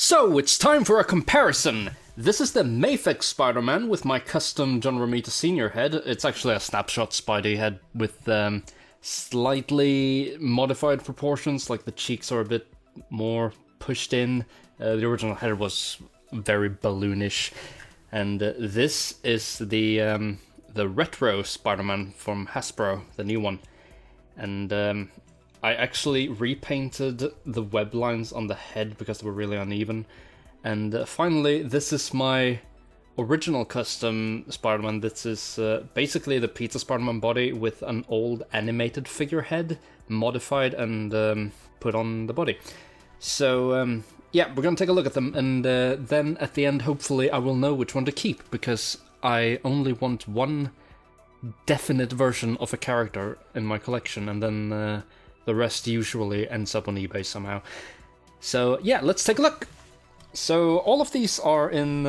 So, it's time for a comparison! This is the Mafex Spider-Man with my custom John Romita Sr. head. It's actually a snapshot Spidey head with slightly modified proportions, like the cheeks are a bit more pushed in. The original head was very balloonish. And this is the retro Spider-Man from Hasbro, the new one. And I actually repainted the web lines on the head because they were really uneven. And finally, this is my original custom Spider-Man. This is basically the Pizza Spider-Man body with an old animated figurehead modified and put on the body. So yeah, we're gonna take a look at them, and then at the end, hopefully, I will know which one to keep, because I only want one definite version of a character in my collection, and then the rest usually ends up on eBay somehow. So yeah, let's take a look. So all of these are in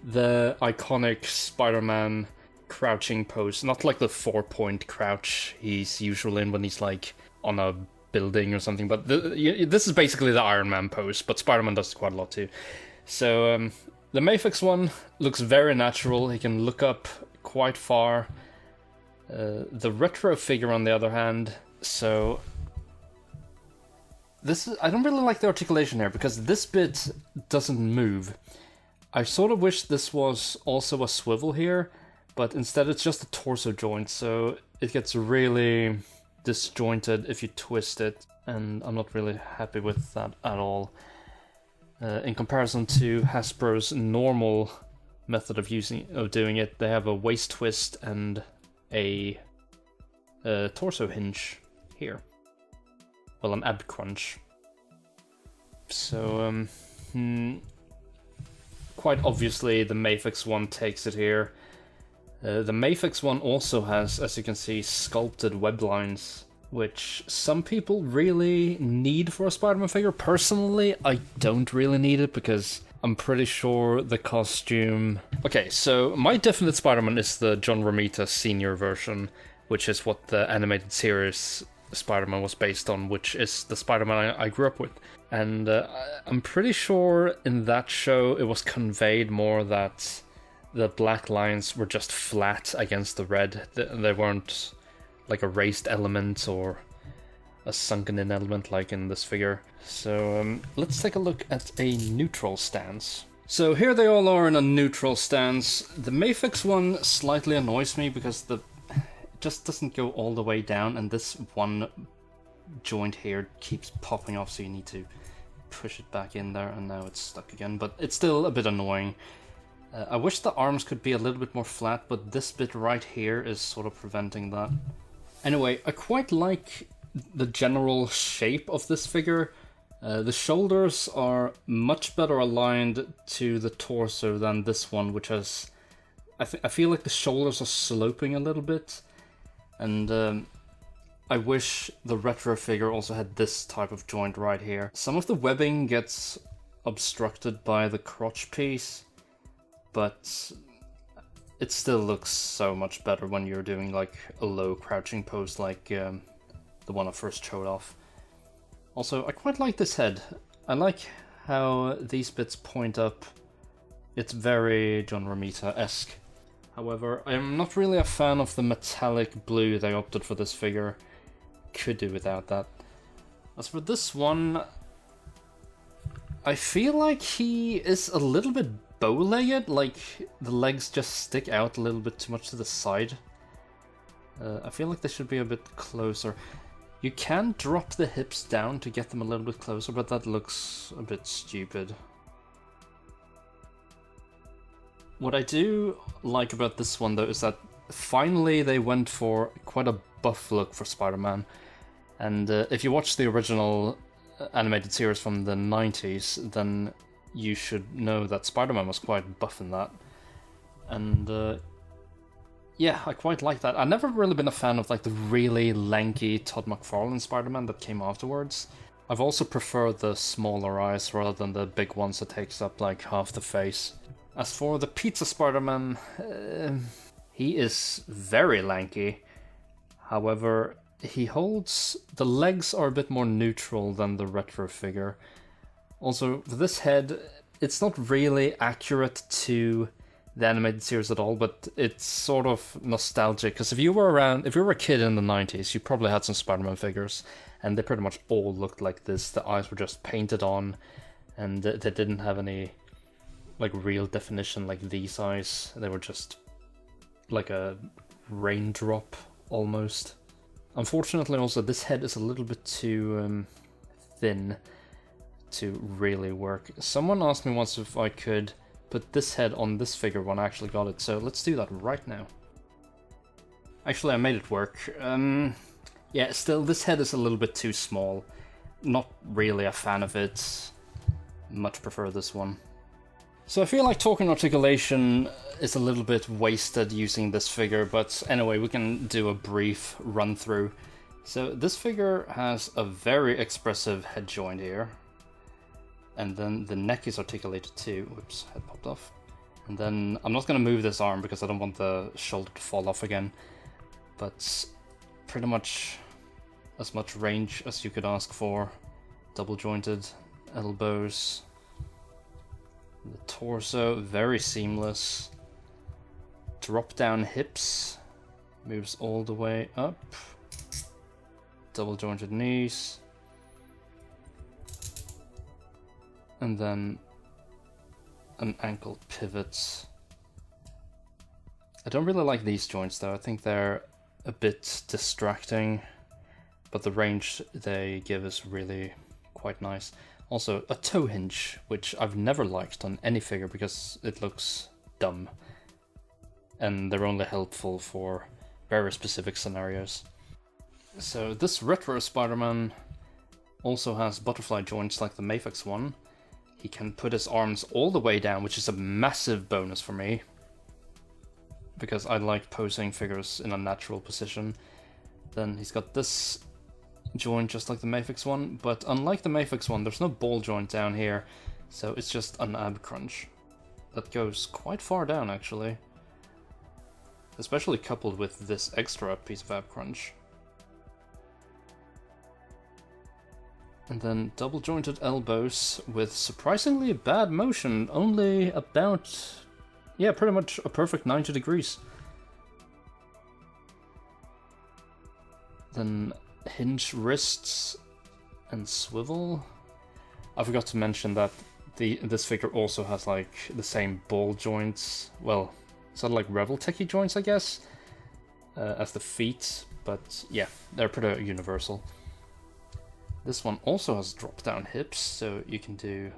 the iconic Spider-Man crouching pose, not like the 4-point crouch he's usually in when he's like on a building or something, but this is basically the Iron Man pose, but Spider-Man does quite a lot too. So the Mafex one looks very natural. He can look up quite far. The retro figure, on the other hand, so this is, I don't really like the articulation here because this bit doesn't move. I sort of wish this was also a swivel here, but instead it's just a torso joint, so it gets really disjointed if you twist it, and I'm not really happy with that at all. In comparison to Hasbro's normal method of doing it, they have a waist twist and a torso hinge here. Well, an ab crunch. So, quite obviously the Mafex one takes it here. The Mafex one also has, as you can see, sculpted web lines, which some people really need for a Spider-Man figure. Personally, I don't really need it because I'm pretty sure the costume... Okay, so my definite Spider-Man is the John Romita Sr. version, which is what the animated series Spider-Man was based on, which is the Spider-Man I grew up with. And I'm pretty sure in that show it was conveyed more that the black lines were just flat against the red. They weren't like a raised element or a sunken in element like in this figure. So let's take a look at a neutral stance. So here they all are in a neutral stance. The Mafex one slightly annoys me because it just doesn't go all the way down, and this one joint here keeps popping off, so you need to push it back in there, and now it's stuck again, but it's still a bit annoying. I wish the arms could be a little bit more flat, but this bit right here is sort of preventing that. Anyway, I quite like the general shape of this figure. The shoulders are much better aligned to the torso than this one, which has... I feel like the shoulders are sloping a little bit, and I wish the retro figure also had this type of joint right here. Some of the webbing gets obstructed by the crotch piece, but it still looks so much better when you're doing like a low crouching pose like the one I first showed off. Also, I quite like this head. I like how these bits point up. It's very John Romita-esque. However, I'm not really a fan of the metallic blue they opted for this figure. Could do without that. As for this one, I feel like he is a little bit bow-legged, like the legs just stick out a little bit too much to the side. I feel like they should be a bit closer. You can drop the hips down to get them a little bit closer, but that looks a bit stupid. What I do like about this one, though, is that finally they went for quite a buff look for Spider-Man. And if you watch the original animated series from the 90s, then you should know that Spider-Man was quite buff in that. And yeah, I quite like that. I've never really been a fan of like the really lanky Todd McFarlane Spider-Man that came afterwards. I've also preferred the smaller eyes rather than the big ones that takes up like half the face. As for the Pizza Spider-Man, he is very lanky. However, the legs are a bit more neutral than the retro figure. Also, for this head, it's not really accurate to the animated series at all, but it's sort of nostalgic, because if you were a kid in the 90s, you probably had some Spider-Man figures, and they pretty much all looked like this. The eyes were just painted on, and they didn't have any like real definition like these eyes. They were just like a raindrop almost. Unfortunately, also this head is a little bit too thin to really work. Someone asked me once if I could put this head on this figure when I actually got it, so let's do that right now. Actually, I made it work. Yeah, still, this head is a little bit too small. Not really a fan of it. Much prefer this one. So I feel like talking articulation is a little bit wasted using this figure, but anyway, we can do a brief run through. So this figure has a very expressive head joint here. And then the neck is articulated too. Whoops, head popped off. And then I'm not going to move this arm because I don't want the shoulder to fall off again. But pretty much as much range as you could ask for. Double jointed elbows. The torso, very seamless. Drop down hips. Moves all the way up. Double jointed knees. And then an ankle pivot. I don't really like these joints though. I think they're a bit distracting, but the range they give is really quite nice. Also, a toe hinge, which I've never liked on any figure because it looks dumb. And they're only helpful for very specific scenarios. So this retro Spider-Man also has butterfly joints like the Mafex one. He can put his arms all the way down, which is a massive bonus for me, because I like posing figures in a natural position. Then he's got this joint just like the Mafex one, but unlike the Mafex one, there's no ball joint down here, so it's just an ab crunch that goes quite far down actually, especially coupled with this extra piece of ab crunch. And then double jointed elbows with surprisingly bad motion, only about, yeah, pretty much a perfect 90 degrees. Then hinge wrists and swivel. I forgot to mention that this figure also has like the same ball joints, well, sort of like Revel Techie joints I guess, as the feet, but yeah, they're pretty universal. This one also has drop-down hips, so you can do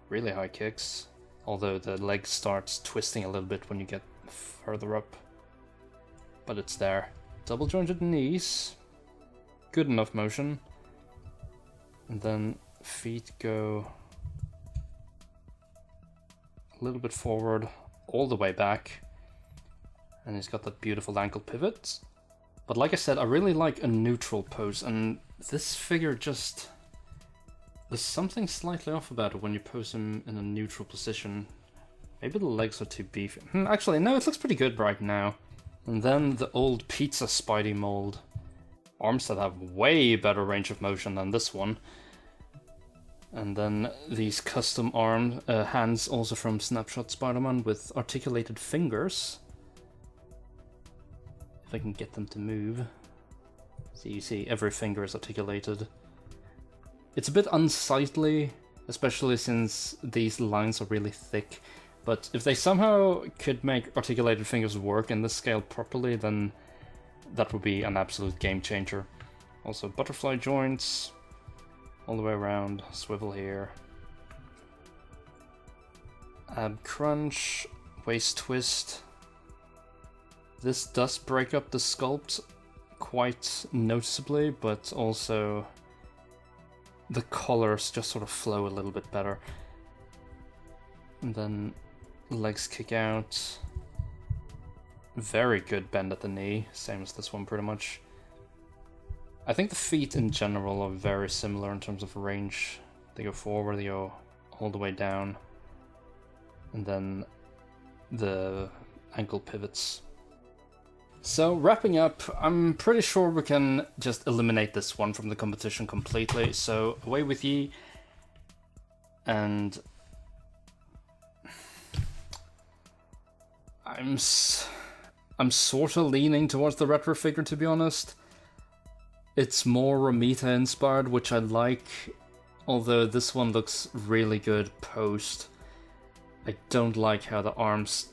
really high kicks, although the leg starts twisting a little bit when you get further up. But it's there. Double-jointed knees, good enough motion. And then feet go a little bit forward, all the way back. And he's got that beautiful ankle pivot. But like I said, I really like a neutral pose, and this figure just... there's something slightly off about it when you pose him in a neutral position. Maybe the legs are too beefy. Actually, no, it looks pretty good right now. And then the old pizza Spidey mold. Arms that have way better range of motion than this one. And then these custom hands also from Snapshot Spider-Man with articulated fingers. If I can get them to move. So you see every finger is articulated. It's a bit unsightly, especially since these lines are really thick, but if they somehow could make articulated fingers work in this scale properly, then that would be an absolute game changer. Also butterfly joints, all the way around, swivel here. Ab crunch, waist twist. This does break up the sculpt quite noticeably, but also the colors just sort of flow a little bit better. And then legs kick out. Very good bend at the knee, same as this one pretty much. I think the feet in general are very similar in terms of range. They go forward, they go all the way down. And then the ankle pivots. So wrapping up, I'm pretty sure we can just eliminate this one from the competition completely, so away with ye. and I'm sort of leaning towards the retro figure, to be honest. It's more Romita inspired, which I like, although this one looks really good post. I don't like how the arms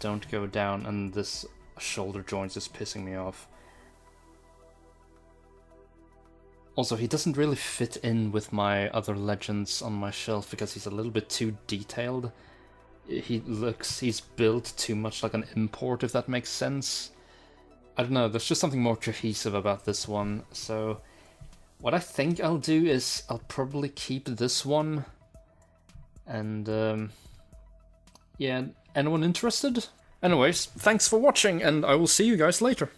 don't go down, and this shoulder joint is pissing me off. Also, he doesn't really fit in with my other legends on my shelf because he's a little bit too detailed. He's built too much like an import, if that makes sense. I don't know, there's just something more cohesive about this one. So what I think I'll do is I'll probably keep this one. And yeah, anyone interested? Anyways, thanks for watching, and I will see you guys later.